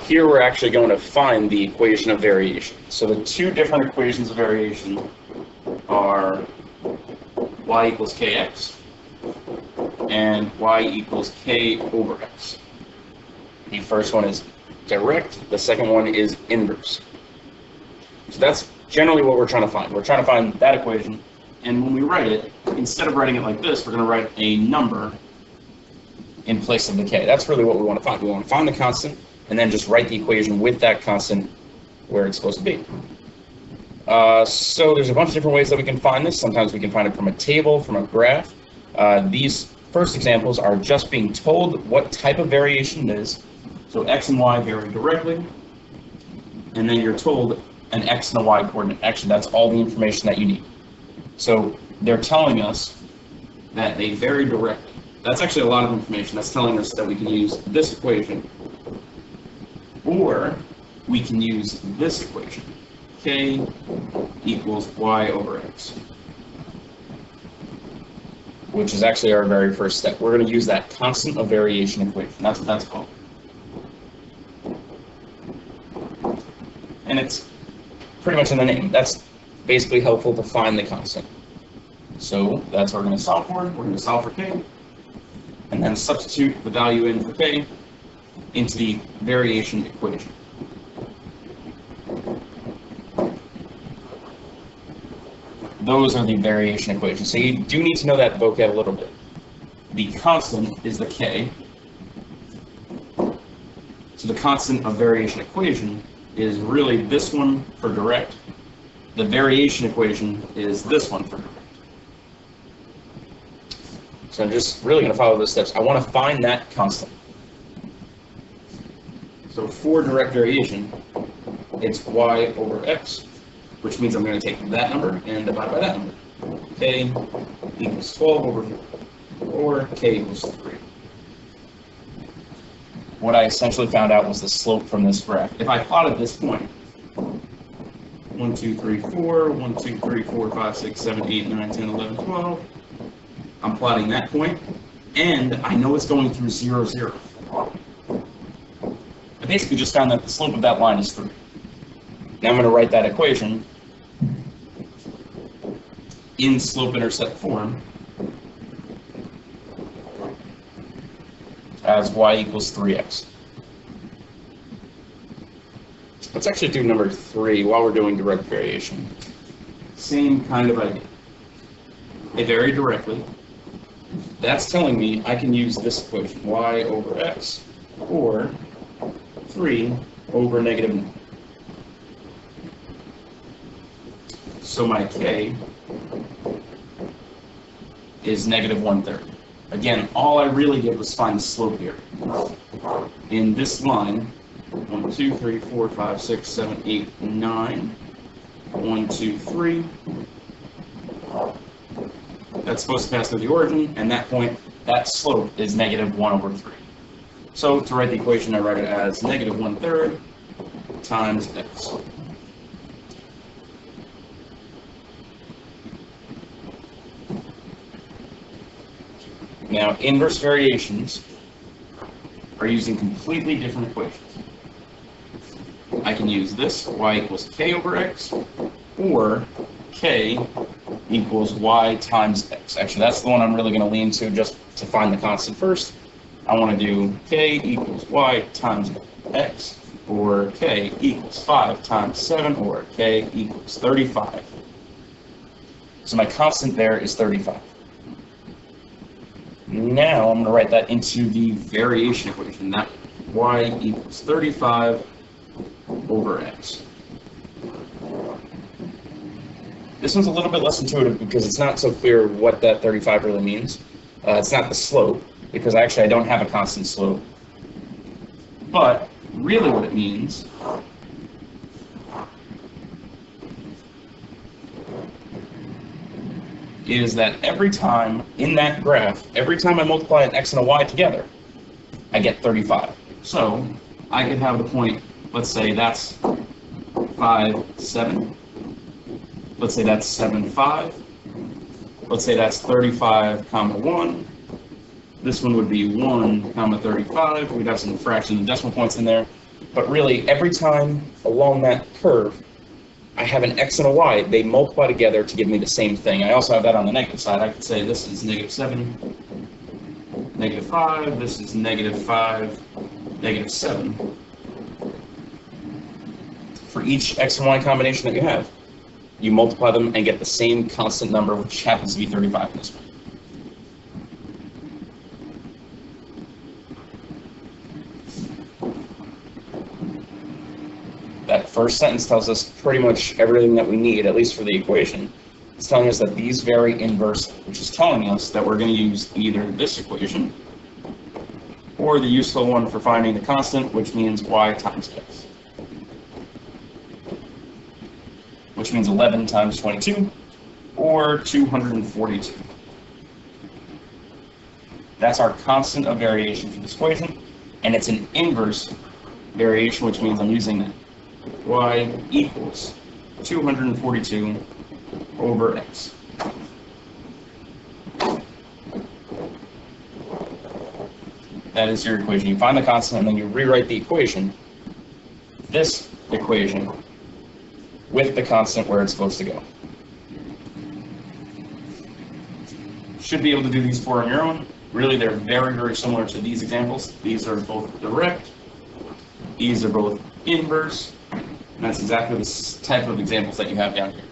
here we're actually going to find the equation of variation. So the two different equations of variation are y equals kx and y equals k over x. The first one is direct, the second one is inverse. So that's generally what we're trying to find. We're trying to find that equation, and when we write it, instead of writing it like this, we're going to write a number in place of the k. That's really what we want to find. We want to find the constant, and then just write the equation with that constant where it's supposed to be. So there's a bunch of different ways that we can find this. Sometimes we can find it from a table, from a graph. These first examples are just being told what type of variation it is. So x and y vary directly, and then you're told an x and a y coordinate. Actually, that's all the information that you need. So they're telling us that they vary directly. That's actually a lot of information. That's telling us that we can use this equation, or we can use this equation, k equals y over x, which is actually our very first step. We're going to use that constant of variation equation. That's what that's called. And it's pretty much in the name. That's basically helpful to find the constant. So that's what we're going to solve for. We're going to solve for k, and then substitute the value in for k into the variation equation. Those are the variation equations. So you do need to know that vocab a little bit. The constant is the k. So the constant of variation equation is really this one for direct. The variation equation is this one for direct. So I'm just really going to follow those steps. I want to find that constant. So for direct variation, it's y over x, which means I'm going to take that number and divide by that number. K equals 12 over 4, k equals 3. What I essentially found out was the slope from this graph. If I plotted this point, 1, 2, 3, 4, 1, 2, 3, 4, 5, 6, 7, 8, 9, 10, 11, 12. I'm plotting that point, and I know it's going through 0, 0. I basically just found that the slope of that line is 3. Now I'm going to write that equation in slope-intercept form as y equals 3x. Let's actually do number 3 while we're doing direct variation. Same kind of idea. They vary directly. That's telling me I can use this equation, y over x, or 3 over negative 9. So my k is negative 1/3. Again, all I really did was find the slope here. In this line, 1, 2, 3, 4, 5, 6, 7, 8, 9. 1, 2, 3. That's supposed to pass through the origin, and that point, that slope is negative 1 over 3. So to write the equation, I write it as negative 1/3 times x. Now, inverse variations are using completely different equations. I can use this, y equals k over x, or k equals y times x. Actually, that's the one I'm really going to lean to just to find the constant first. I want to do k equals y times x, or k equals 5 times 7, or k equals 35. So my constant there is 35. Now I'm going to write that into the variation equation, that y equals 35 over x. This one's a little bit less intuitive because it's not so clear what that 35 really means. It's not the slope, because actually I don't have a constant slope. But really what it means is that every time in that graph, every time I multiply an x and a y together, I get 35. So I could have the point, let's say that's 5, 7. Let's say that's 7, 5. Let's say that's 35, comma 1. This one would be 1, comma 35. We'd have some fractions and decimal points in there. But really, every time along that curve, I have an x and a y. They multiply together to give me the same thing. I also have that on the negative side. I could say this is -7, -5, this is -5, -7. For each x and y combination that you have, you multiply them and get the same constant number, which happens to be 35 in this one. That first sentence tells us pretty much everything that we need, at least for the equation. It's telling us that these vary inversely, which is telling us that we're going to use either this equation or the useful one for finding the constant, which means y times x, which means 11 times 22, or 242. That's our constant of variation for this equation, and it's an inverse variation, which means I'm using that. Y equals 242 over x. That is your equation. You find the constant and then you rewrite the equation, this equation, with the constant where it's supposed to go. Should be able to do these four on your own. Really, they're very, very similar to these examples. These are both direct. These are both inverse. And that's exactly the type of examples that you have down here.